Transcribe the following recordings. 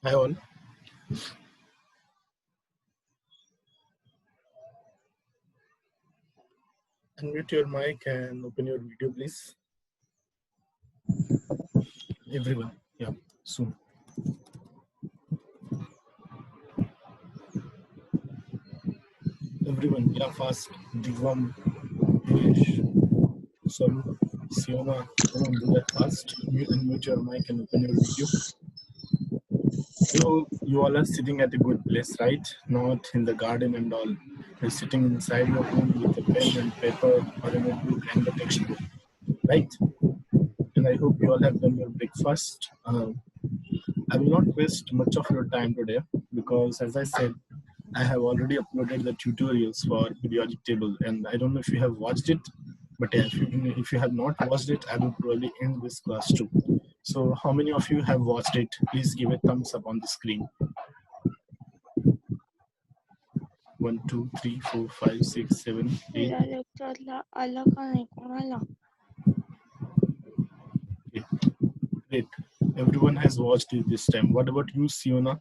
Hi all. Unmute your mic and open your video, please. Everyone. Yeah, soon. Everyone, yeah, fast. Divam, Dinesh, Saru, Siona, everyone do that fast. Unmute your mic and open your video. You all are sitting at a good place, right? Not in the garden and all. You're sitting inside your room with a pen and paper or a notebook and a textbook, right? And I hope you all have done your breakfast. I will not waste much of your time today because, as I said, I have already uploaded the tutorials for periodic table, and I don't know if you have watched it, but if you have not watched it, I will probably end this class too. So how many of you have watched it? Please give a thumbs up on the screen. 1, 2, 3, 4, 5, 6, 7, 8. Okay. Great. Everyone has watched it this time. What about you, Siona?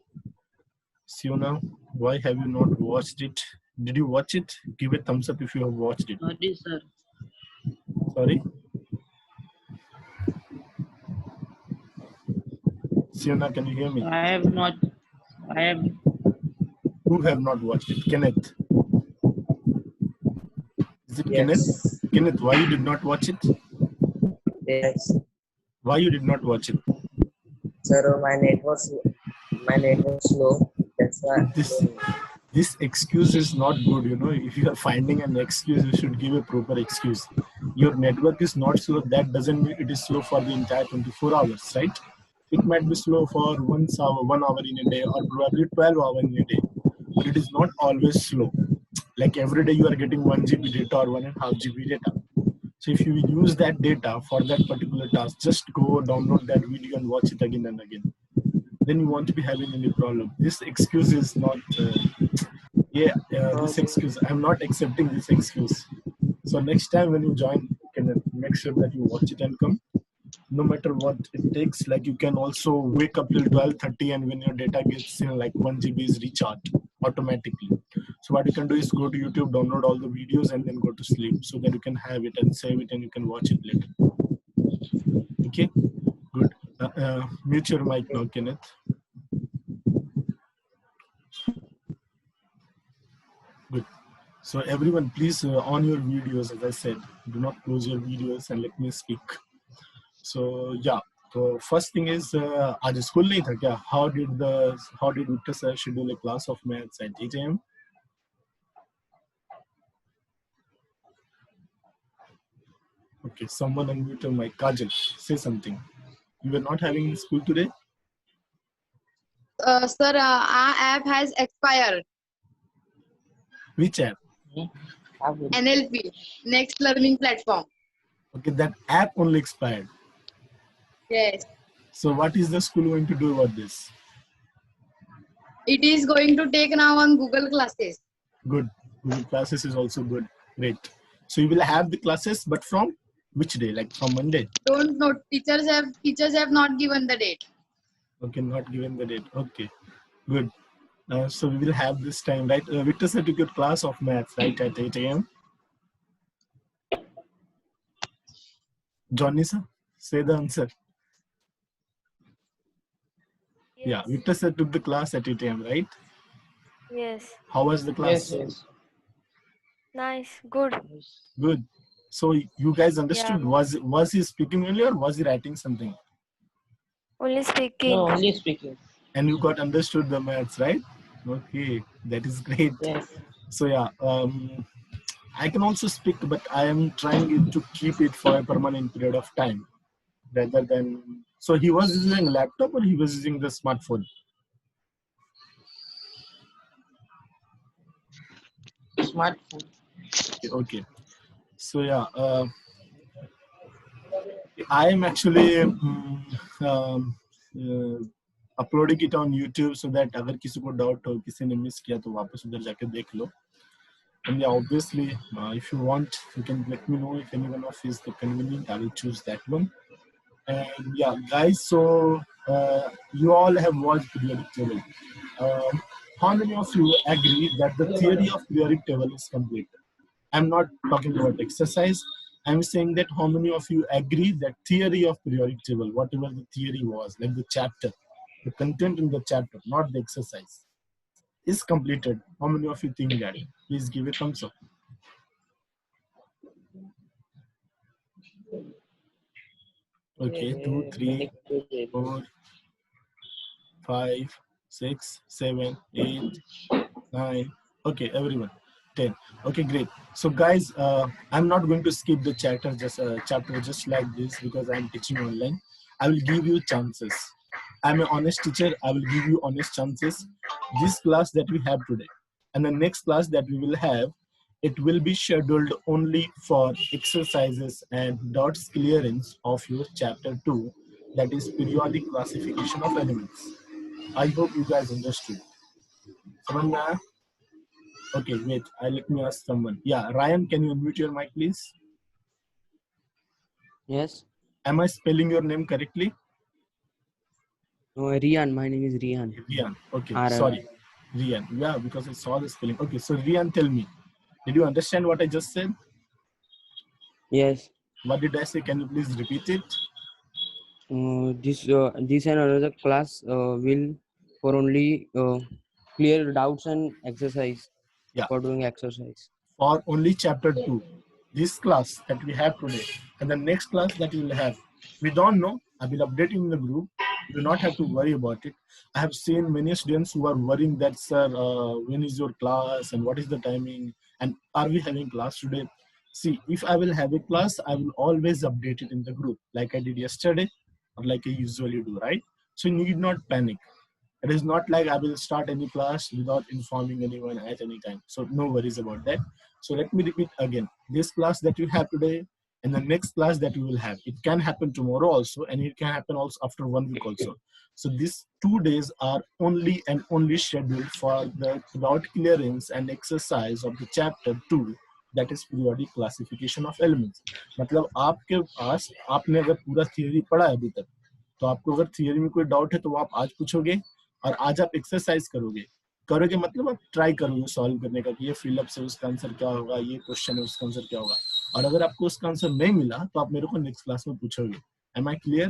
Siona, why have you not watched it? Did you watch it? Give a thumbs up if you have watched it. Sorry, sir. Sorry? Siona, can you hear me? I have not. I have. Who have not watched it? Kenneth. Is it Yes. Kenneth? Kenneth, why you did not watch it? Yes. Why you did not watch it? Sir, my net was slow. That's why. This excuse is not good, you know. If you are finding an excuse, you should give a proper excuse. Your network is not slow. That doesn't mean it is slow for the entire 24 hours, right? It might be slow for 1 hour in a day, or probably 12 hours in a day. But it is not always slow. Like every day you are getting 1 GB data or 1.5 GB data. So if you use that data for that particular task, just go download that video and watch it again and again. Then you won't be having any problem. This excuse is not, this excuse, I'm not accepting this excuse. So next time when you join, you can make sure that you watch it and come. No matter what it takes, like you can also wake up till 12:30 and when your data gets like 1 GB is recharged automatically. So what you can do is go to YouTube, download all the videos and then go to sleep so that you can have it and save it and you can watch it later. Okay, good. Mute your mic now, Kenneth. Good. So everyone, please on your videos, as I said, do not close your videos and let me speak. So yeah. So first thing is, आज school नहीं था क्या? How did Victor sir schedule a class of maths at 8 a.m.? Okay, someone unmute my Kajal. Say something. You were not having school today? Sir, our app has expired. Which app? NLP, Next Learning Platform. Okay, that app only expired. Yes. So what is the school going to do about this? It is going to take now on Google Classes. Good. Google Classes is also good. Great. So you will have the classes, but from which day? Like from Monday? Don't know. Teachers have not given the date. Okay, not given the date. Okay, good. So we will have this time, right? Victor sir took your class of maths, right, at 8 a.m. Johnny sir, say the answer. Yes. Yeah, Victor sir took the class at 8 a.m., right? Yes. How was the class? Yes. Nice. Good. Good. So you guys understood? Yeah. Was he speaking only or was he writing something? Only speaking. No, only speaking. And you got understood the maths, right? Okay, that is great. Yes. So yeah, I can also speak, but I am trying to keep it for a permanent period of time rather than. So he was using a laptop or he was using the smartphone? Smartphone. Okay. So yeah, I am actually uploading it on YouTube so that अगर किसी को doubt हो, किसी ने miss किया तो वापस उधर जाके देख लो. And yeah, obviously, if you want, you can let me know if any one of is the convenient. I will choose that one. And yeah, guys, so you all have watched periodic table. How many of you agree that the theory of periodic table is complete? I'm not talking about exercise. I'm saying that how many of you agree that theory of periodic table, whatever the theory was, like the chapter, the content in the chapter, not the exercise, is completed? How many of you think that? Please give a thumbs up. Okay, 2, 3, 4, 5, 6, 7, 8, 9. Okay, everyone. 10. Okay, great. So guys, I'm not going to skip the chapter just like this because I'm teaching online. I will give you chances. I'm an honest teacher. I will give you honest chances. This class that we have today and the next class that we will have, it will be scheduled only for exercises and dots clearance of your chapter 2, that is periodic classification of elements. I hope you guys understood. Samanya? Okay, wait. Let me ask someone. Yeah, Ryan, can you unmute your mic, please? Yes. Am I spelling your name correctly? No, Rian. My name is Rian. Rian. Okay, R- sorry. Rian. Yeah, because I saw the spelling. Okay, so Rian, tell me. Did you understand what I just said? Yes. What did I say? Can you please repeat it? This and another class will for only clear doubts and exercise. Yeah. For doing exercise. For only chapter 2. This class that we have today and the next class that we will have, we don't know. I will update you in the group. You do not have to worry about it. I have seen many students who are worrying that, sir, when is your class and what is the timing and are we having class today? See, if I will have a class, I will always update it in the group like I did yesterday or like I usually do, right? So you need not panic. It is not like I will start any class without informing anyone at any time. So no worries about that. So let me repeat again. This class that you have today and the next class that you will have, it can happen tomorrow also and it can happen also after 1 week also. So these 2 days are only and only scheduled for the doubt clearance and exercise of the chapter 2, that is periodic classification of elements. मतलब आपके पास आपने अगर पूरा theory पढ़ा है अभी तक तो आपको अगर थियरी में कोई डाउट है तो वो आप आज पूछोगे और आज आप एक्सरसाइज करोगे मतलब आप ट्राई करोगे सॉल्व करने का कि ये फिलअप से उसका आंसर क्या होगा, ये क्वेश्चन है उसका आंसर क्या होगा, और अगर आपको उसका आंसर नहीं मिला तो आप मेरे को नेक्स्ट क्लास में पूछोगे. Am I clear?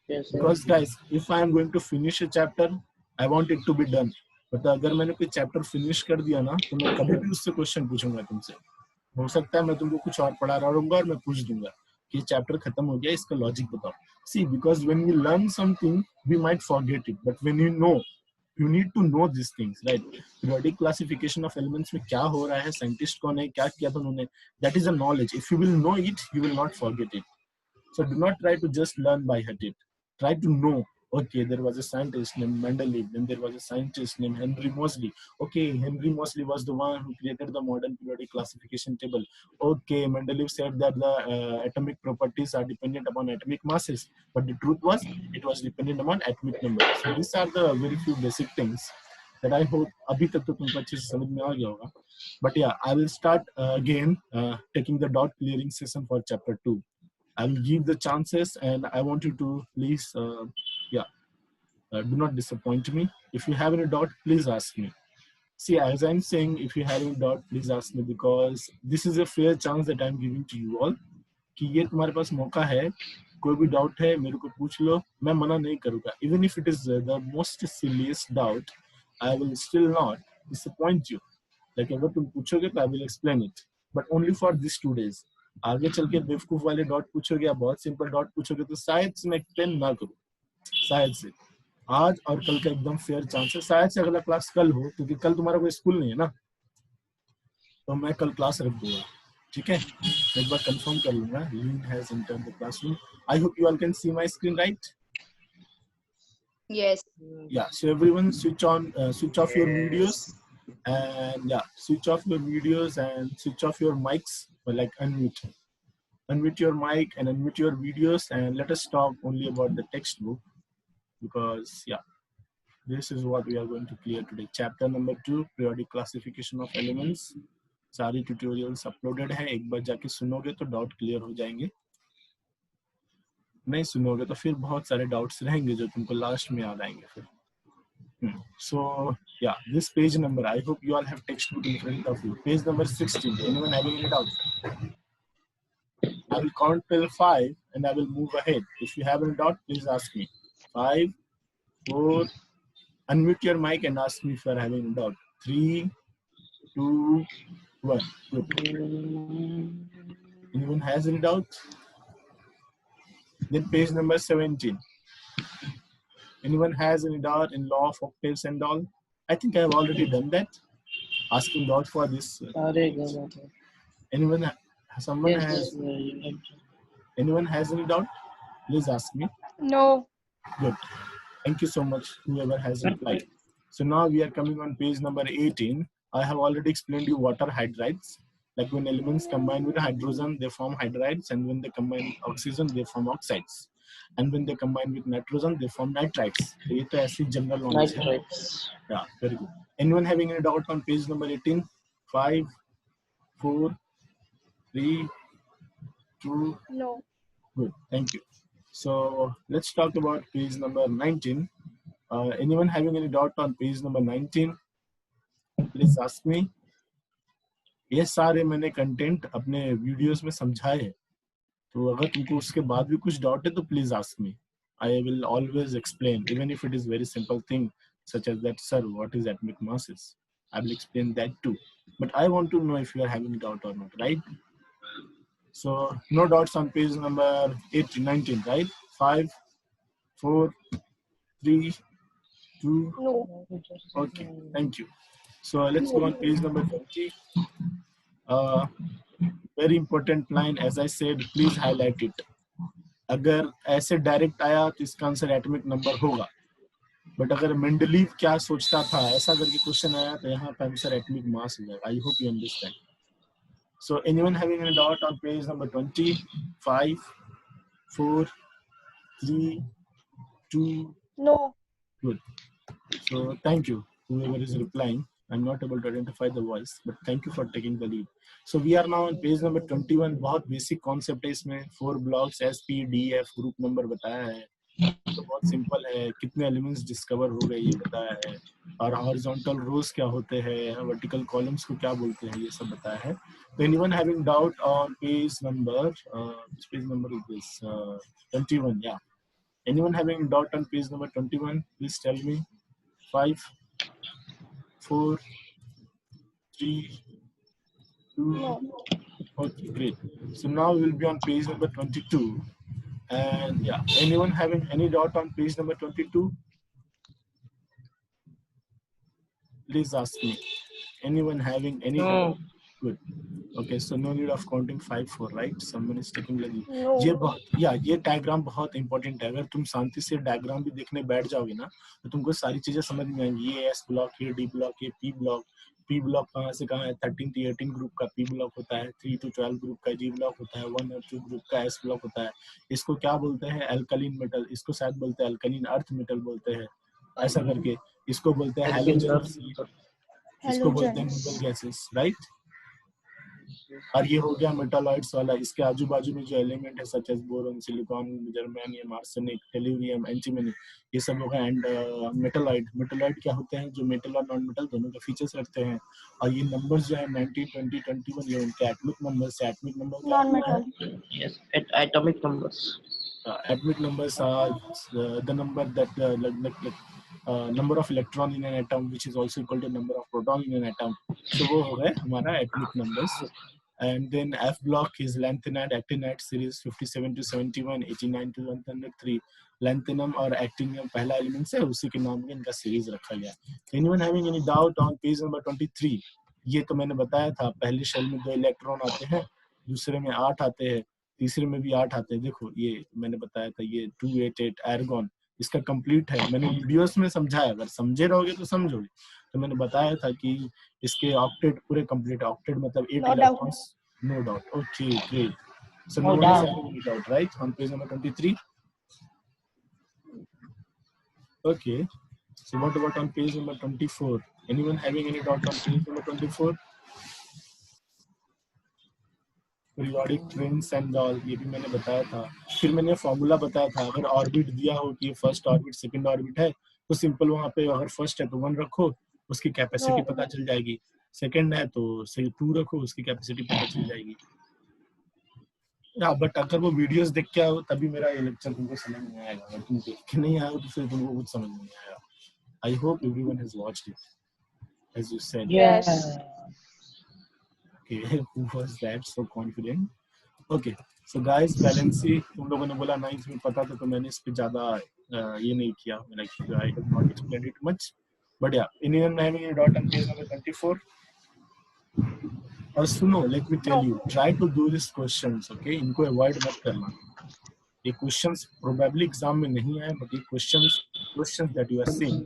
Because guys if I am going to finish a chapter I want it to be done, but अगर मैंने कोई चैप्टर फिनिश कर दिया ना तो मैं कभी भी उससे क्वेश्चन पूछूंगा तुमसे. हो सकता है मैं तुमको कुछ और पढ़ा रहा रहूंगा और मैं पूछ दूंगा कि चैप्टर खत्म हो गया, इसका लॉजिक बताओ. See because when we learn something we might forget it, but when you need to know these things, right? Periodic classification of elements में क्या हो रहा है, साइंटिस्ट कौन है, क्या किया था उन्होंने, that is a knowledge. If you will know it, you will not forget it. So do not try to just learn by heart it. Try to know. Okay, there was a scientist named Mendeleev, then there was a scientist named Henry Moseley. Okay, Henry Moseley was the one who created the modern periodic classification table. Okay, Mendeleev said that the atomic properties are dependent upon atomic masses, but the truth was it was dependent upon atomic number. So these are the very few basic things that I hope अभी तक तो तुमको अच्छे से समझ में आ गया होगा. But yeah, I will start again taking the dot clearing session for chapter 2. I will give the chances and I want you to please, do not disappoint me. If you have any doubt, please ask me. See, as I'm saying, if you have any doubt, please ask me because this is a fair chance that I'm giving to you all. कि ये तुम्हारे पास मौका है, कोई भी doubt है मेरे को पूछ लो, मैं मना नहीं करूँगा. Even if it is the most silliest doubt, I will still not disappoint you. Like अगर तुम पूछोगे तो I will explain it, but only for these 2 days. आगे चल के बेवकूफ वाले डॉट पूछोगे या बहुत सिंपल डॉट पूछोगे तो शायद से मैं एक्सप्लेन ना करूँ, शायद से. आज और कल का एकदम फेयर चांस है, शायद से अगला क्लास कल हो क्योंकि कल तुम्हारा कोई स्कूल नहीं है ना, तो मैं कल क्लास रख दूंगा. ठीक है, एक बार कंफर्म कर लूंगा. Leen has entered the classroom. I hope you all can see my screen, right? Yes. Yeah, so everyone switch off your videos and switch off your videos and switch off your mics, or like unmute your mic and unmute your videos, and let us talk only about the textbook because this is what we are going to clear today. Chapter number 2, periodic classification of elements. सारी tutorials uploaded है, एक बार जाके सुनोगे तो doubt clear हो जाएंगे. नहीं सुनोगे तो फिर बहुत सारे डाउट्स रहेंगे जो तुमको लास्ट में याद आएंगे फिर. So yeah, this page number, I hope you all have textbook in front of you. Page number 16. Anyone having any doubt? I will count till 5 and I will move ahead. If you have any doubt, please ask me. 5, 4, unmute your mic and ask me if you are having any doubt. 3, 2, 1. Good. Anyone has any doubt? Then page number 17. Anyone has any doubt in law of octaves and all? I think I have already done that. Asking doubt for this. Anyone? Someone Yes, has? Anyone has any doubt? Please ask me. No. Good. Thank you so much, whoever has replied. So now we are coming on page number 18. I have already explained you what are hydrides. Like when elements combine with hydrogen, they form hydrides, and when they combine with oxygen, they form oxides. And when they combine with nitrogen, they form nitrites. So ये तो ऐसी general knowledge है. Nitrites. Yeah, very good. Anyone having any doubt on page number 18? 5, 4, 3, 2. No. Good. Thank you. So let's talk about page number 19. Anyone having any doubt on page number 19? Please ask me. ये सारे मैंने content अपने videos में समझाए हैं, तो अगर तुमको उसके बाद भी कुछ डाउट है तो please ask me. I will always explain, even if it is very simple thing such as that, sir, what is atomic masses? I will explain that too. But I want to know if you are having doubt or not, right? So no doubts on page number 18, 19, right? 5, 4, 3, 2. No. Okay, thank you. So let's go on page number 20. Very important line, as I said, please highlight it. अगर ऐसे direct आया तो इसका answer atomic number होगा, but अगर Mendeleev क्या सोचता था ऐसा करके क्वेश्चन आया तो यहाँ पे आंसर एटॉमिक मास हो जाएगा. आई hope you understand. So anyone having any doubt on page number 20? 5, 4, 3, 2. No. Good. So thank you, whoever is replying. I'm not able to identify the voice, but thank you for taking the lead. So we are now on page number 21. बहुत basic concept है इसमें. 4 blocks S P D F group number बताया है. तो बहुत simple है. कितने elements discover हो गए ये बताया है, और हॉरिजॉन्टल रोज क्या होते हैं, वर्टिकल कॉलम्स को क्या बोलते हैं, ये सब बताया है. तो anyone having doubt on page number, page number is this 21. या anyone having doubt on page number 21? Please tell me. 5, 4, 3, 2. No. Okay, great. So now we'll be on page number 22. And yeah, anyone having any doubt on page number 22? Please ask me. Anyone having any doubt? Good. Okay, so no need of counting 5, 4, right? Someone is taking like No. ये diagram बहुत important है. अगर तुम शांति से diagram भी देखने बैठ जाओगे ना तो तुमको सारी चीजें समझ में आएंगी. ये एस ब्लॉक, ये डी ब्लॉक, ये पी ब्लॉक. पी ब्लॉक कहाँ से कहाँ है? 13 to 18 ग्रुप का पी ब्लॉक होता है. 3 to 12 ग्रुप का जी ब्लॉक होता है. 1 और 2 ग्रुप का एस ब्लॉक होता है. इसको क्या बोलते हैं? Alkaline metal. इसको शायद बोलते हैं अल्कलीन अर्थ मेटल बोलते हैं, ऐसा करके. इसको बोलते हैं हैलोजन. इसको बोलते हैं नोबल गैसेस, राइट? और ये हो गया मेटालॉइड्स वाला. इसके आजू बाजू में जो एलिमेंट है such as boron, silicon, germanium, arsenic, tellurium, antimony, ये सब होगा. And metalloid. मेटालॉइड क्या होते हैं? जो मेटल और नॉन मेटल दोनों के फीचर्स रखते हैं. और ये नंबर्स जो है 19, 20, 21, ये उनके एटॉमिक नंबर्स है. Atomic number Non-metal. Yes, atomic numbers. Atomic numbers are the number that number of electron in an atom, which is also equal to number of proton in an atom. So वो हो गए हमारा atomic numbers. And then F block is lanthanide, actinide series 57 to 71, 89 to 103. Lanthanum और actinium पहला element है, उसी के नाम में इनका सीरीज रखा गया. Anyone having any doubt on page number 23? ये तो मैंने बताया था, पहले शेल में 2 इलेक्ट्रॉन आते हैं, दूसरे में 8 आते हैं, तीसरे में भी 8 आते हैं. देखो ये मैंने बताया था, ये 288 आर्गन इसका कंप्लीट है. मैंने वीडियोस में समझाया, अगर समझे रहोगे तो समझोगे. तो मैंने बताया था कि इसके ऑक्टेट पूरे कंप्लीट. ऑक्टेट मतलब 8 electrons. No doubt. Okay, great. So no doubt, right, on page number 23. Okay, so what about on page number 24? Anyone having any doubt on page number 24? Periodic twins and all, ये भी मैंने बताया था। फिर मैंने formula बताया था, अगर ऑर्बिट दिया हो कि फर्स्ट ऑर्बिट सेकंड ऑर्बिट है तो सिंपल वहां पे अगर फर्स्ट है तो 1 रखो, उसकी कैपेसिटी पता चल जाएगी। सेकंड है तो 2 रखो, उसकी कैपेसिटी पता चल जाएगी। बट अगर वो वीडियोस देख के आओ तभी मेरा ये लेक्चर तुमको समझ में आएगा, अगर तुम देख के नहीं आओ तो फिर तुमको कुछ समझ नहीं आएगा। I hope everyone has watched it as you said. Yes. Okay, who was that so confident? Okay, so guys, valency तुम लोगों ने बोला 9th में पता था तो मैंने इस पे ज्यादा ये नहीं किया, like I have not explained it much, but yeah, anyone having a doubt on page number 24? और सुनो, let me tell you, try to do these questions, okay? इनको avoid मत करना। ये questions probably exam में नहीं आए, but ये questions that you are seeing,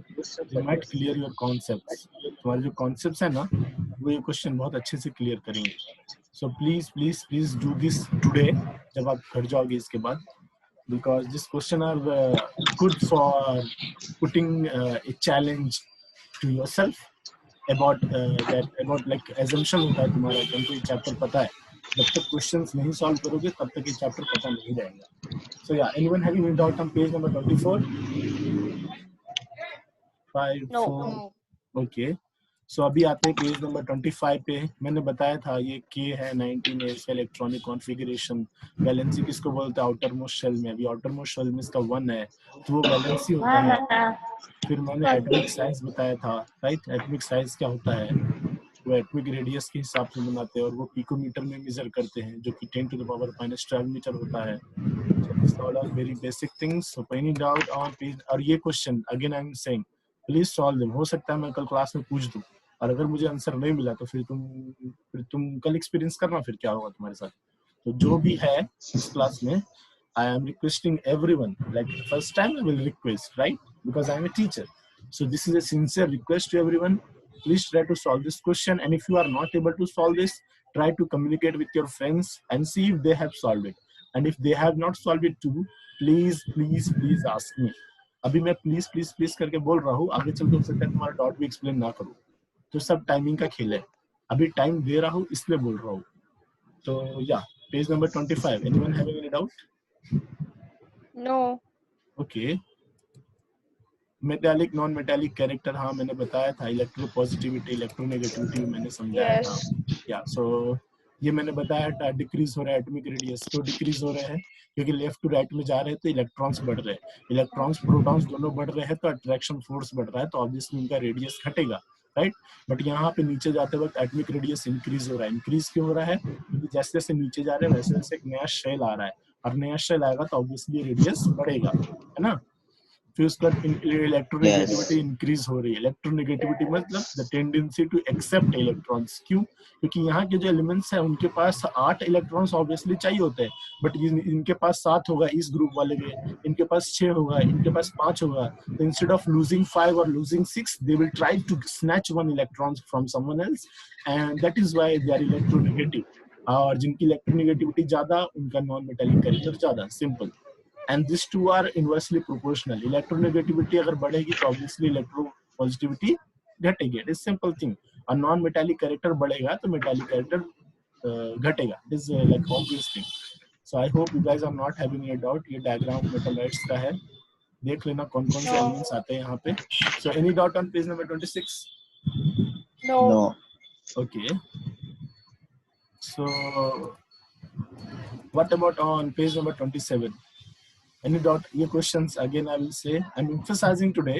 they might clear your concepts. तुम्हारे जो concepts है ना, वो ये question बहुत अच्छे से clear करेंगे। So please do this today, जब आप घर जाओगे इसके बाद, because this question are good for putting a challenge to yourself about about like assumption होता है तुम्हारा, तुमको ये चैप्टर पता है, जब तक क्वेश्चंस नहीं सॉल्व करोगे तब तक ये चैप्टर पता नहीं रहेगा। So yeah, anyone having any doubt on page number 24? 5, 4, okay. So अभी आते हैं पेज नंबर 25 पे। मैंने बताया था ये K है 19 है, इसका इलेक्ट्रॉनिक कॉन्फ़िगरेशन। वैलेंसी किसको बोलते हैं? आउटर मोस्ट शेल में। अभी आउटर मोस्ट शेल में इसका 1 है तो वो वैलेंसी होता है। फिर मैंने एटॉमिक साइज बताया था, राइट? एटॉमिक साइज क्या होता है? वो एटॉमिक रेडियस के हिसाब से बनाते हैं और वो पिकोमीटर में मेजर करते हैं, जो कि 10⁻⁻12 मीटर होता है। So all are very basic things. So any doubt on page, और ये question again I am saying please solve them. हो सकता है मैं कल क्लास में पूछ दूं, और अगर मुझे आंसर नहीं मिला तो फिर तुम कल एक्सपीरियंस करना फिर क्या होगा तुम्हारे साथ। तो जो भी है इस क्लास में, I am requesting everyone, like first time I will request, right? Because I am a teacher. So this is a sincere request to everyone. Please try to solve this question, and if you are not able to solve this, try to communicate with your friends and see if they have solved it. And if they have not solved it too, please ask me. अभी मैं please करके बोल रहा हूँ, आगे चल के हो सकता है तुम्हारा डाउट भी एक्सप्लेन ना करूँ, तो सब टाइमिंग का खेल है। अभी टाइम दे रहा हूँ इसलिए बोल रहा हूँ। तो या page number 25, anyone having any doubt? No. Okay, metallic non metallic character, हाँ मैंने बताया था। इलेक्ट्रोपॉजिटिविटी इलेक्ट्रोनेगेटिविटी मैंने समझाया था। या सो ये मैंने बताया था, डिक्रीज हो रहा है एटॉमिक रेडियस, तो डिक्रीज हो रहे हैं क्योंकि लेफ्ट टू राइट में जा रहे हैं तो इलेक्ट्रॉन्स बढ़ रहे हैं। इलेक्ट्रॉन्स प्रोटॉन्स दोनों बढ़ रहे हैं तो अट्रैक्शन फोर्स बढ़ रहा है, तो ऑब्वियसली उनका रेडियस घटेगा, राइट? बट यहाँ पे नीचे जाते वक्त एटॉमिक रेडियस इंक्रीज हो रहा है। इंक्रीज क्यों हो रहा है? क्योंकि जैसे जैसे नीचे जा रहे हैं वैसे वैसे एक नया शेल आ रहा है, और नया शेल आएगा तो ऑब्वियसली रेडियस बढ़ेगा, है ना? फिर उसके बाद इलेक्ट्रोनेगेटिविटी इंक्रीज हो रही है। इलेक्ट्रोनेगेटिविटी मतलब the tendency to accept electrons. क्यों? क्योंकि यहाँ के जो एलिमेंट्स हैं उनके पास 8 इलेक्ट्रॉन्स ऑब्वियसली चाहिए होते हैं, बट इनके पास 7 होगा इस ग्रुप वाले के, इनके पास 6 होगा, इनके पास 5 होगा। तो इंस्टेड ऑफ लूजिंग 5 और losing 6, they will try to snatch 1 electron from someone else, and that is why they are electronegative. और जिनकी इलेक्ट्रोनेगेटिविटी ज्यादा उनका नॉन मेटालिक कैरेक्टर ज्यादा, simple. And these two are inversely proportional. Electronegativity अगर बढ़ेगी तो obviously electropositivity घटेगी. It is simple thing. A non-metallic character बढ़ेगा तो metallic character घटेगा. It is like obvious thing. So I hope you guys are not having a doubt. ये diagram metallites का है. देख लेना कौन कौन से elements आते हैं यहाँ पे. So any doubt on page number 26? No. Okay. So what about on page number 27? Any doubt? ये questions again I will say I'm emphasizing today.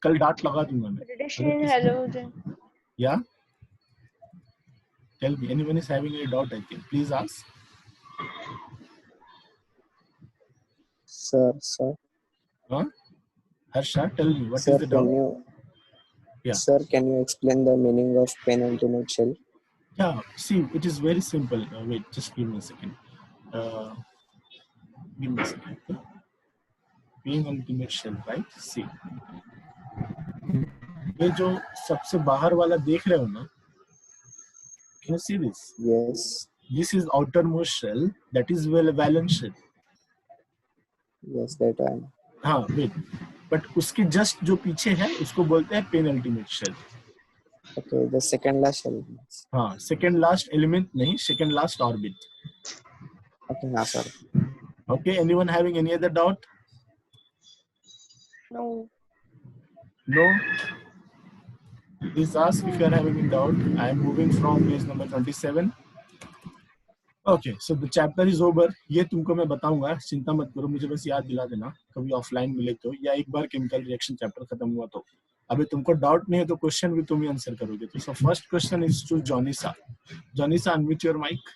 कल डाट लगा दूंगा मैं. Radiation halogen. Yeah. Tell me, anyone is having any doubt? I think please ask. Sir. Huh? Harsha, tell me what Sir, is the doubt? Yeah. Sir, can you explain the meaning of penultimate shell? Yeah. See, it is very simple. Wait, just give me a second. Give me a second. Being ultimate shell, right? See. ये जो सबसे बाहर वाला देख रहे हो ना? Can you see this? Yes. This is outermost shell. That is valence shell. Yes, that I know. हाँ, wait. But उसके just जो पीछे है उसको बोलते हैं penultimate shell. Okay, the second last shell. हाँ, second last element नहीं, second last orbit. हाँ sir. Okay, anyone having any other doubt? No. No? Please ask if you are having any doubt. I am moving from page number 27. Okay, so the chapter is over. ये तुमको मैं बताऊंगा, चिंता मत करो, मुझे बस याद दिला देना कभी ऑफलाइन मिले तो, या एक बार केमिकल रिएक्शन चैप्टर खत्म हुआ तो. अभी तुमको डाउट नहीं है तो क्वेश्चन भी तुम ही आंसर करोगे. तो so first question is to Jonisa. Jonisa, unmute your mic.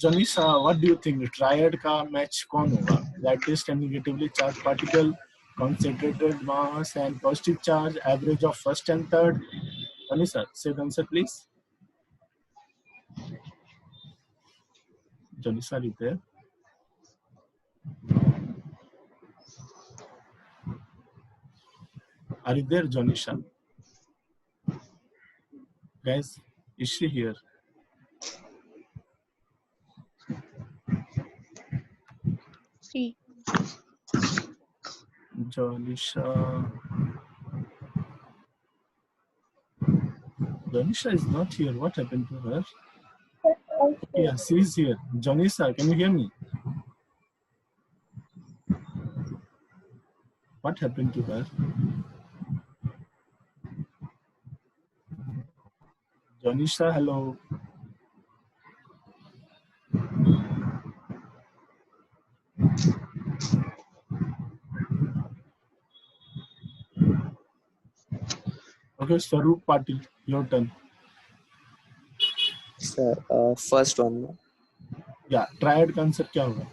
Jonisa, what do you think triad का मैच कौन होगा? Lightest and negatively charge particle, concentrated mass and positive charge, average of first and third. Jolisa, say the answer please. Jolisa, are you there? Are you there, Jonisha? Guys, is she here? C. Jonisha. Jonisha is not here. What happened to her? Yeah, she is here. Jonisha, can you hear me? What happened to her? Jonisha, hello. Okay, Swaroop Patil, your turn. Sir, first one. Yeah, triad का answer क्या होगा?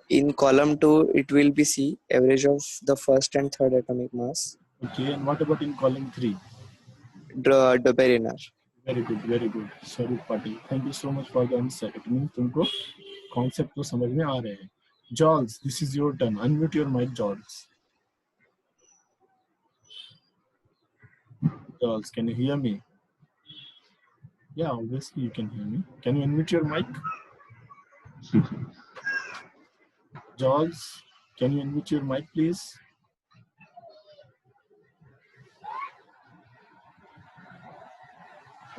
In column 2, it will be C, average of the first and third atomic mass. Okay, and what about in column 3? Dobereiner. Very good, very good. Swaroop Patil, thank you so much for the answer. It means तुमको concept तो समझ में आ रहे हैं. Jules, this is your turn. Unmute your mic, Jules. Jules, can you hear me? Yeah, obviously you can hear me. Can you unmute your mic? Jules, can you unmute your mic, please?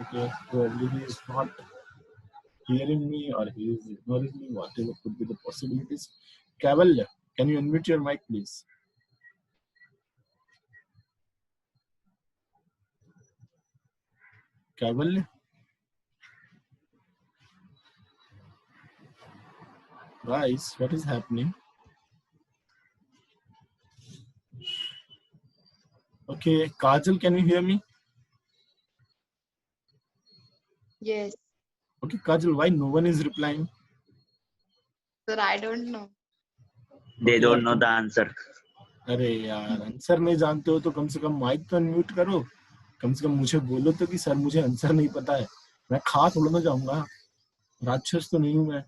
Okay, probably he is not hearing me or he is ignoring me, whatever could be the possibilities. Cavalli, can you unmute your mic, please? Cavalli? Guys, what is happening? Okay, Kajal, can you hear me? Yes. Okay, Kajal, why no one is replying? Sir, I don't know. They don't know the answer. अरे यार, answer नहीं जानते हो तो कम से कम mic तो unmute करो. कम से कम मुझे बोलो तो कि सर मुझे आंसर नहीं पता है. मैं खा थोड़ा ना जाऊंगा, राक्षस तो नहीं हूं मैं.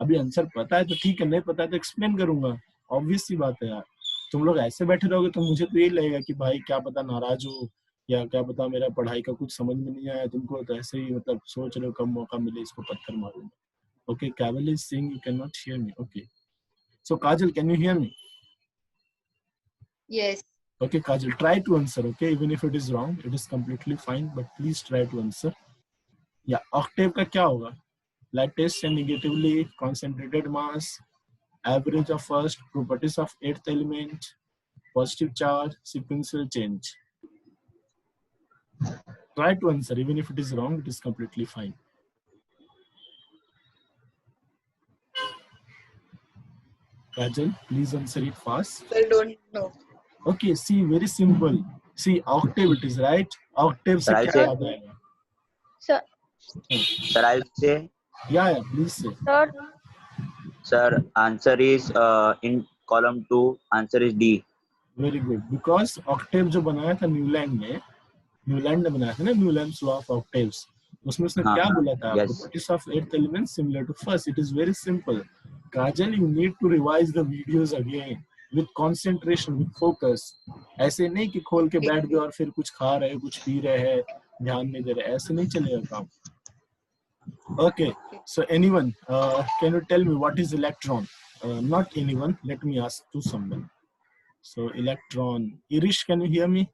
अभी आंसर पता है तो ठीक है, नहीं पता है तो एक्सप्लेन करूंगा. ऑब्वियस सी बात है यार. तुम लोग ऐसे बैठे रहोगे तो मुझे तो यही लगेगा कि भाई क्या पता नाराज हो, या क्या पता मेरा पढ़ाई का कुछ समझ में नहीं आया तुमको, तो ऐसे ही मतलब सोच रहे हो कम मौका मिले इसको पत्थर मारूंगा. Okay, Cavalli is saying you cannot hear me. Okay. So Kajal, can you hear me? Yes. Okay, Kajal, try to answer. Okay, even if it is wrong, it is completely fine. But please try to answer. Yeah, octave का क्या होगा? Latest and negatively concentrated mass, average of first, properties of eighth element, positive charge, sequential change. Try to answer. Even if it is wrong, it is completely fine. Kajal, please answer it fast. Sir, don't know. Okay, see, very simple. See, octave it is, right? Octave से Right, क्या sir. याद आएगा? Sir. Sir, I'll say. Yeah, please say. Sir. Sir, answer is in column 2. Answer is D. Very good. Because octave जो बनाया था Newland ने बनाया था ना, न्यूलैंड्स लॉ ऑफ ऑक्टेव्स. उसमें उसने हाँ, क्या बोला था? yes. Properties of eighth element similar to first. It is very simple. Kajal, you need to revise the videos again with concentration, with focus. ऐसे नहीं कि खोल के बैठ गए और फिर कुछ खा रहे, कुछ पी रहे हैं, ध्यान नहीं दे रहे. ऐसे नहीं चलेगा काम. Okay. So anyone, can you tell me what is electron? Not anyone. Let me ask to someone. So electron. Irish, can you hear me?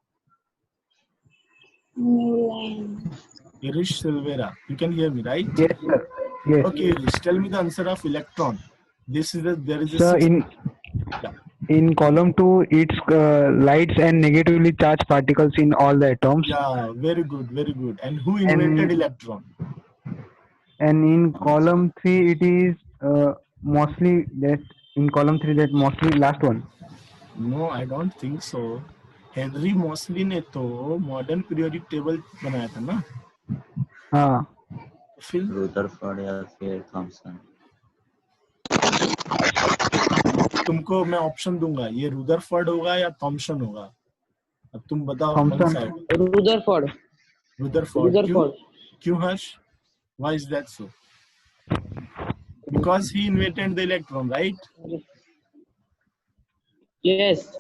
Irish Silvera, you can hear me, right? Yes, sir. Yes. Okay, just tell me the answer of electron. This is there is a Sir, yeah. in column 2, it's lights and negatively charged particles in all the atoms. Yeah, very good, very good. And who invented And electron? in column 3, it is mostly that in column 3 that mostly last one. No, I don't think so. Henry Moseley ने तो modern periodic table बनाया था ना, हाँ. फिर Rutherford या फिर Thompson. तुमको मैं ऑप्शन दूंगा, ये रुदरफोर्ड होगा या थॉमसन होगा, अब तुम बताओ कौन Thomson. सा है। Rutherford. रुदरफोर्ड। क्यों Rutherford. क्यों हर्ष? Why is that so? Because he invented the electron, right? Yes.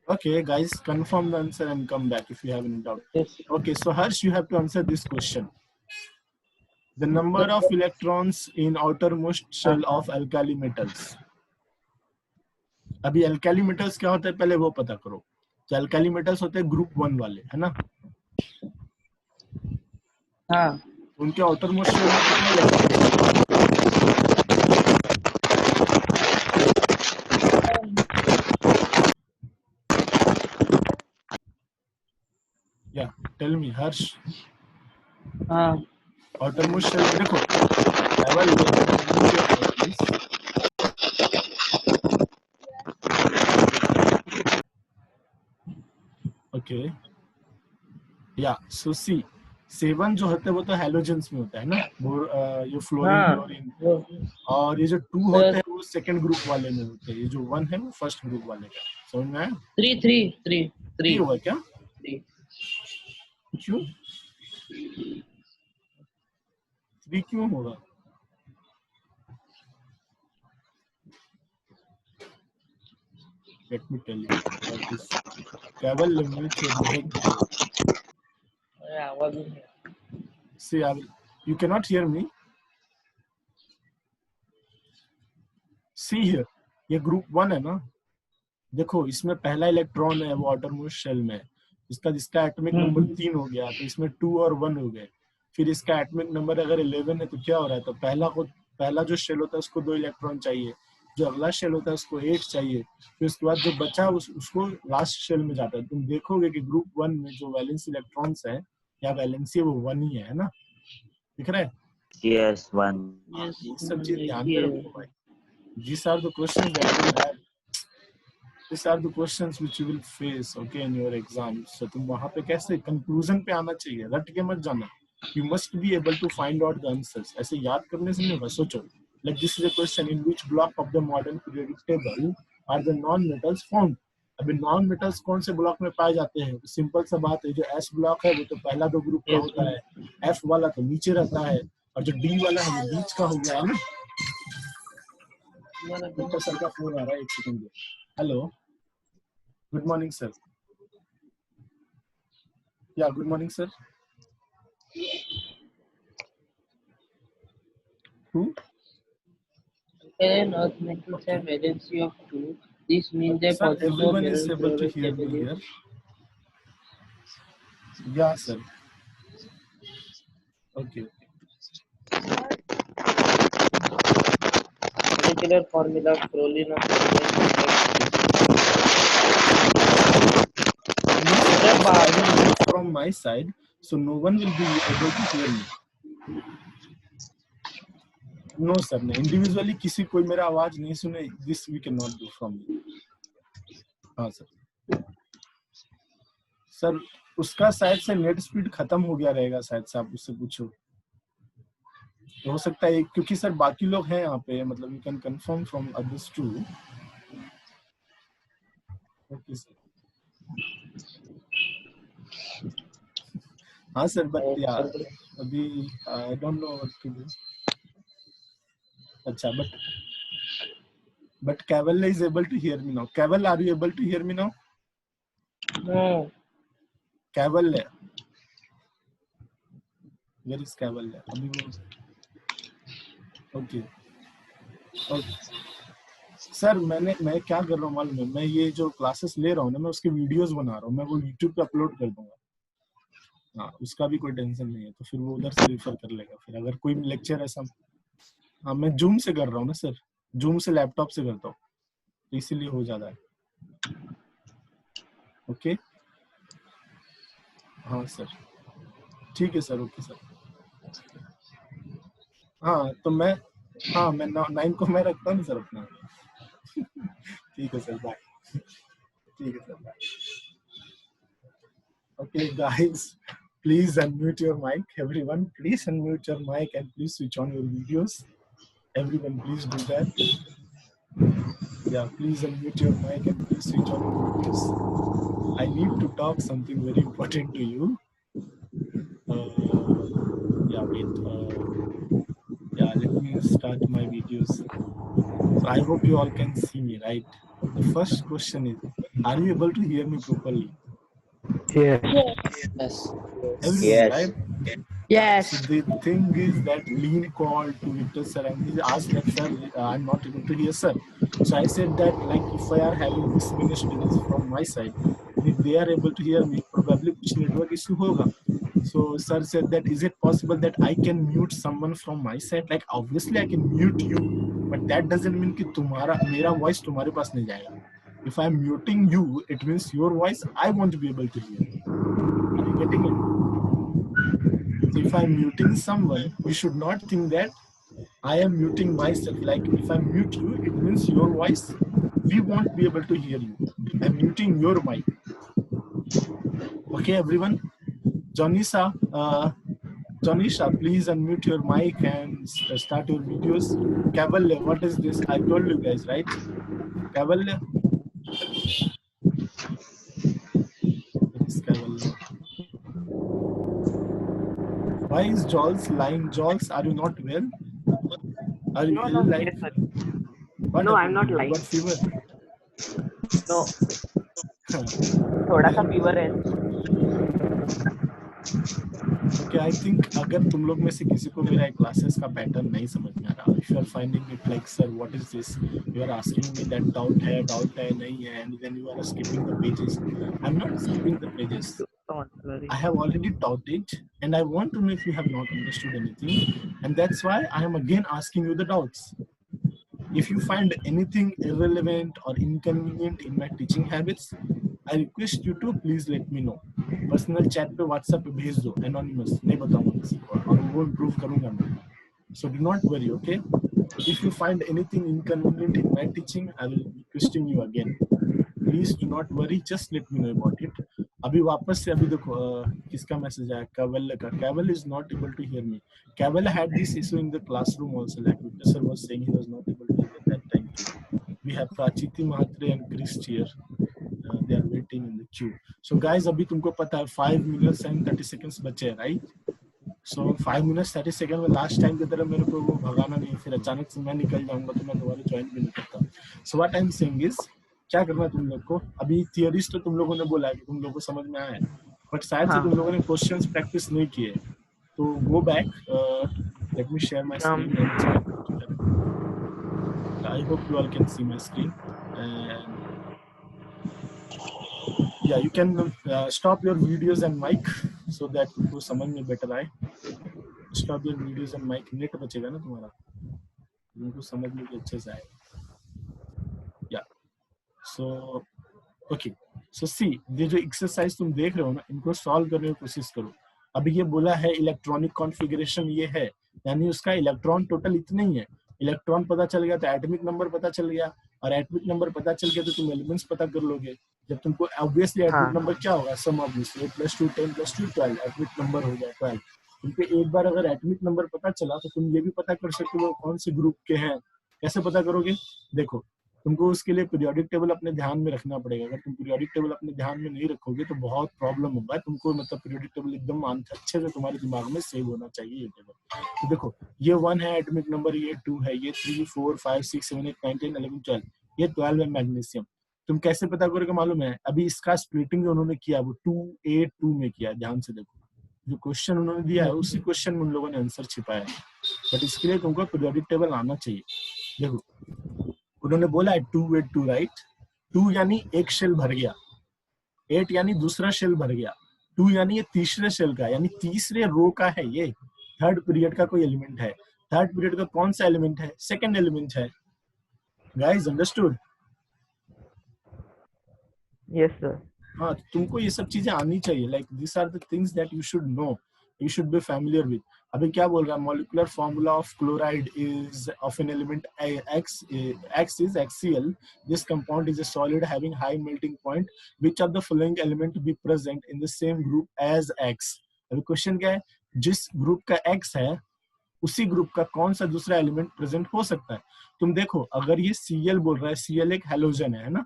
Okay, guys, confirm the answer and come back if you have any doubt. Yes. Okay, so Harsh, you have to answer this question. The number of electrons in outermost shell of alkali metals. अभी alkali metals क्या होता है पहले वो पता करो। तो alkali metals होते हैं ग्रुप 1 वाले, है ना? हाँ। उनके outermost shell में कितने electrons? Yeah, tell me, Harsh. हाँ। outermost shell देखो, level please. Okay. Yeah, so see, 7 जो होता है वो तो हैलोजेंस में होता है ना, ये फ्लोरीन हाँ। क्लोरीन, और ये जो 2 होते हैं वो सेकंड ग्रुप वाले में होते हैं, ये जो 1 है वो फर्स्ट ग्रुप वाले का। समझ में आया? 3 होगा क्या? 3 क्यों 3 क्यों होगा? Let me tell you about this. Travel language. Yeah, what is it? See, you cannot hear me. See here, ये ग्रुप 1 है ना, देखो इसमें पहला इलेक्ट्रॉन है वो आउटरमोस्ट शेल में, जिसका एटॉमिक नंबर 3 हो गया, तो इसमें 2 और 1 हो गए। फिर इसका एटॉमिक नंबर अगर 11 है तो क्या हो रहा है, तो पहला जो शेल होता है उसको 2 इलेक्ट्रॉन चाहिए, जो अगला शेल होता है उसको 8 चाहिए, फिर उसके बाद जो बचा उसको लास्ट शेल में जाता है। तुम देखोगे कि ग्रुप 1 में जो वैलेंस इलेक्ट्रॉन्स है या वैलेंसी वो 1 ही है ना, दिख रहा है? Yes, 1. ये सब चीज ध्यान में रखो भाई। These are the questions that you will have. These are the questions which you will face, okay, in your exams. So तुम वहाँ पे कैसे conclusion पे आना चाहिए, रट के मत जाना। You must be able to find out the answers. ऐसे याद करने से नहीं होगा, सोचो। Like this is a question: in which block of the modern periodic table are the non-metals found? अभी नॉन मेटल्स कौन से ब्लॉक में पाए जाते हैं? सिंपल सा बात है, जो एस ब्लॉक है वो तो पहला 2 ग्रुप का होता है, एफ वाला तो नीचे रहता है, और जो डी वाला है वो बीच का हो गया है ना। सर का फोन आ रहा है, एक second. Hello, good morning sir. Yeah good morning sir. Who? Alkaline earth metals have valency of 2. This means that Sir, positive everyone is valence able to hear me here. Yeah, sir. Okay. molecular formula of proline of from my side, so no one will be able to hear me. No sir, no. Individually किसी कोई मेरा आवाज नहीं सुने, this we cannot do from me. हाँ sir. Sir उसका शायद से नेट स्पीड खत्म हो गया रहेगा, शायद से आप उससे पूछो, हो सकता है, क्योंकि सर बाकी लोग हैं यहाँ पे, मतलब you can confirm from others too. Okay sir. हाँ सर, but yeah, अभी I don't know what to do. अच्छा, but Caval is able to hear me now. Caval, are you able to hear me now? No. Caval है. Where is Caval है? अभी वो. Okay. Okay. Sir मैं क्या कर रहा हूँ मालूम है, मैं ये जो क्लासेस ले रहा हूँ ना, मैं उसके वीडियोस बना रहा हूँ, मैं वो YouTube पे अपलोड कर दूंगा। हाँ उसका भी कोई टेंशन नहीं है, तो फिर वो उधर से रिफर कर लेगा। फिर अगर कोई लेक्चर ऐसा, हाँ मैं जूम से कर रहा हूँ ना सर, जूम से लैपटॉप से करता हूँ, तो इसीलिए हो जाता है। ओके हाँ सर, ठीक है सर, ओके सर। हाँ तो मैं, हाँ मैं 9 को मैं रखता हूँ सर अपना। ठीक है सर, बाय। ठीक है sir, bye. Okay, guys, please unmute your mic. Everyone, please unmute your mic and please switch on your videos. Everyone, please do that. Yeah, please unmute your mic and please switch on your videos. I need to talk something very important to you. Yeah, wait. Yeah, let me start my videos. So I hope you all can see me, right? The first question is, are you able to hear me properly? Yes. Yes. Everyone, Yes. right? Yes. So the thing is that Lean called to Victor sir and he asked that, sir, I'm not able to hear sir. So I said that, like, if I are having this many students from my side, if they are able to hear me, probably कुछ network issue होगा. So sir said that, is it possible that I can mute someone from my side? Like obviously I can mute you, but that doesn't mean कि तुम्हारा मेरा voice तुम्हारे पास नहीं जाएगा. If I'm muting you, it means your voice I won't be able to hear. Are you getting it? So if I'm muting someone, you should not think that I am muting myself. Like if I mute you, it means your voice, we won't be able to hear you. I'm muting your mic. Okay, everyone. Jonisha, please unmute your mic and start your videos. Cavalle, what is this? I told you guys, right? Cavalle. What is Cavalle? Why is Jols lying? Jols, are you not well? Are you ill? Like, Yes, sir. what No, I'm happened? not You lying. got fever? No, थोड़ा सा fever है. Okay, I think अगर तुम लोग में से किसी को मेरा क्लासेस का पैटर्न नहीं समझ में आ रहा, if you are finding it like, sir, what is this? You are asking me that doubt है नहीं है, and then you are skipping the pages. I'm not skipping the pages. I have already taught it, and I want to know if you have not understood anything, and that's why I am again asking you the doubts. If you find anything irrelevant or inconvenient in my teaching habits, I request you to please let me know. Personal chat पे WhatsApp पे भेज दो, anonymous, नहीं बताऊंगा किसी को, और वो इम्प्रूव करूंगा मैं. So do not worry, okay? If you find anything inconvenient in my teaching, I will be requesting you again. Please do not worry, just let me know about it. अभी वापस से अभी देखो किसका मैसेज आया, Kaval का. Kaval is not able to hear me. Kaval had this issue in the classroom also, like Victor sir was saying, he was not able to hear at that time too. We have Prachiti Mahatre and Chris here. They are waiting in the queue. So guys, अभी तुमको पता है 5 minutes and 30 seconds बचे हैं, right? So 5 minutes 30 seconds में last time की तरह मेरे को वो भगाना नहीं, फिर अचानक से मैं निकल जाऊंगा तो मैं दोबारा ज्वाइन भी नहीं करता. So what I'm saying is, क्या करना है तुम लोग को, अभी थियरीज तो तुम लोगों ने बोला है कि तुम लोगों को समझ में आया है, बट शायद से तुम लोगों ने क्वेश्चंस प्रैक्टिस नहीं किए. तो go back, let me share my screen. I hope you all can see my screen, and yeah, you can stop your videos and mic so that तुमको समझ में better आए. Stop your videos and mic. Net बचेगा ना तुम्हारा, तुमको समझ में भी अच्छे से आए. Yeah. So okay. So see, ये जो एक्सरसाइज तुम देख रहे हो ना, इनको सॉल्व करने की कोशिश करो. अभी ये बोला है इलेक्ट्रॉनिक कॉन्फ़िगरेशन ये है, यानी उसका इलेक्ट्रॉन टोटल इतने ही है. इलेक्ट्रॉन पता चल गया तो एटॉमिक नंबर पता चल गया, और एटॉमिक नंबर पता चल गया तो तुम एलिमेंट्स पता कर लोगे. जब तुमको ऑब्वियसली एटॉमिक नंबर क्या होगा, सम ऑफ दिस 8 + 2 10 + 2 12, एटॉमिक नंबर हो गया 12. तुमको एक बार अगर एटॉमिक नंबर पता चला तो तुम ये भी पता कर सकते हो कौन से ग्रुप के हैं. कैसे पता करोगे, देखो तुमको उसके लिए पीरियोडिक टेबल अपने ध्यान में रखना पड़ेगा. अगर तुम पीरियोडिक टेबल अपने ध्यान में नहीं रखोगे तो बहुत प्रॉब्लम होगा तुमको. मतलब पीरियोडिक टेबल एकदम अच्छे से तुम्हारे दिमाग में सेव होना चाहिए ये टेबल. तो देखो ये 1 है एटॉमिक नंबर, ये 2 है, ये 3 4 5 6 7 8 9 10 11 12, ये 12 है मैग्नीशियम. तुम कैसे पता करोगे मालूम है, अभी इसका स्प्लिटिंग जो उन्होंने किया वो 2 8 2 में किया. ध्यान से देखो, जो क्वेश्चन उन्होंने दिया है उसी क्वेश्चन में उन लोगों ने आंसर छिपाया है, बट इसके लिए तुमको पीरियोडिक टेबल आना चाहिए. देखो उन्होंने बोला है 2 8 2, राइट? 2 यानी एक शेल भर गया, 8 यानी दूसरा शेल भर गया, 2 यानी ये तीसरे सेल का, यानी तीसरे रो का है, ये थर्ड पीरियड का कोई एलिमेंट है। थर्ड पीरियड का कौन सा एलिमेंट है? सेकंड एलिमेंट है। Guys understood? Yes, sir. हाँ, तुमको ये सब चीजें आनी चाहिए, like this are the things that you should know, you should be familiar with. अभी क्या बोल रहा है? Molecular formula of chloride is of an element X is HCl. This compound is a solid having high melting point. Which of the following element be present in the same group as X? अभी question क्या है? जिस group का X है उसी group का कौन सा दूसरा एलिमेंट प्रेजेंट हो सकता है? तुम देखो, अगर ये Cl बोल रहा है, Cl एक हैलोजन है ना,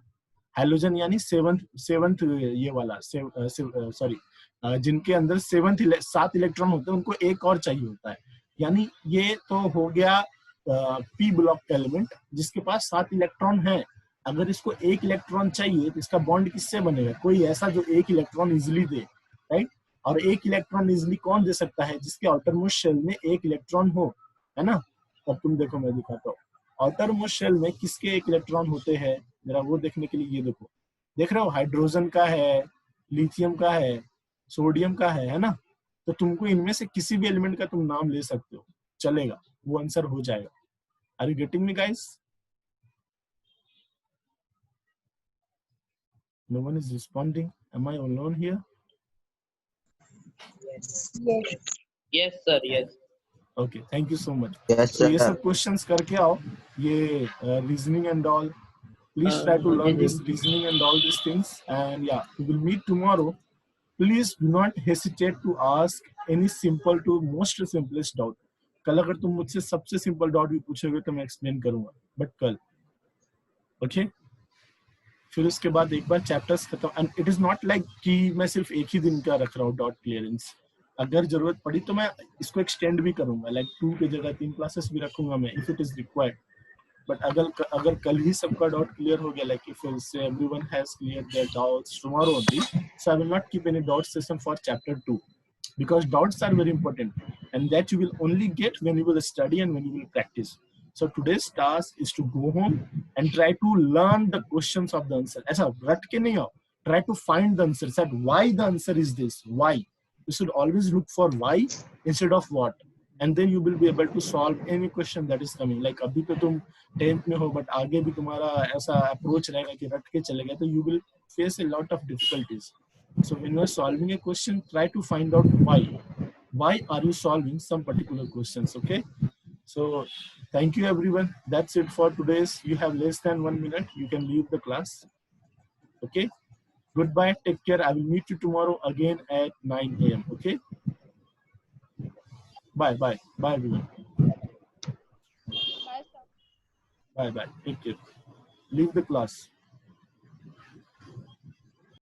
हैलोजन यानी सेवंथ ये वाला सॉरी, जिनके अंदर 7 इलेक्ट्रॉन होते हैं, उनको एक और चाहिए होता है, यानी ये तो हो गया पी ब्लॉक का एलिमेंट जिसके पास 7 इलेक्ट्रॉन है। अगर इसको एक इलेक्ट्रॉन चाहिए तो इसका बॉन्ड किससे बनेगा? कोई ऐसा जो एक इलेक्ट्रॉन इजिली दे, राइट? और एक इलेक्ट्रॉन इजिली कौन दे सकता है? जिसके आउटर मोस्ट शेल में एक इलेक्ट्रॉन हो, है ना? अब तुम देखो, मैं दिखाता हूँ आउटर मोस्ट शेल में किसके एक इलेक्ट्रॉन होते हैं, जरा वो देखने के लिए ये देखो, देख रहे हो? हाइड्रोजन का है, लिथियम का है, सोडियम का है ना? तो तुमको इनमें से किसी भी एलिमेंट का तुम नाम ले सकते हो, चलेगा, वो आंसर हो जाएगा। Are you getting me guys? No one is responding, am I alone here? Yes, sir. Yes. Okay, thank you so much. Yes, तो ये sir. सब क्वेश्चंस करके आओ, ये reasoning and all, please try to learn this reasoning and all these things, and yeah, we will meet tomorrow. Please do not hesitate to ask any simple to most simplest doubt. कल अगर तुम मुझसे सबसे simple doubt भी पूछोगे तो मैं explain करूंगा, बट कल, ओके? फिर उसके बाद एक बार चैप्टर्स खत्म, and it is not like कि मैं सिर्फ एक ही दिन का रख रहा हूँ डाउट क्लियरेंस। अगर जरूरत पड़ी तो मैं इसको एक्सटेंड भी करूंगा, लाइक 2 की जगह 3 क्लासेस भी रखूंगा मैं, if it is required. But अगर कल ही सबका डाउट क्लियर हो गया, like if everyone has clear their doubts tomorrow only, so I will not keep any doubt session for chapter 2, because doubts are very important and that you will only get when you will study and when you will practice. So today's task is to go home and try to learn the questions of the answer. ऐसा रट के नहीं आओ, try to find the answer, that why the answer is this, why. You should always look for why instead of what, and then you will be able to solve any question that is coming. Like अभी तो तुम 10th में हो, but आगे भी तुम्हारा ऐसा approach रहेगा कि रट के चले गए तो you will face a lot of difficulties. So when you are solving a question, try to find out why. Why are you solving some particular questions? Okay. So thank you everyone. That's it for today's. You have less than 1 minute. You can leave the class. Okay. Goodbye. Take care. I will meet you tomorrow again at 9 a.m. Okay. Bye. Bye. Bye everyone. Bye. Bye. Take care. Leave the class.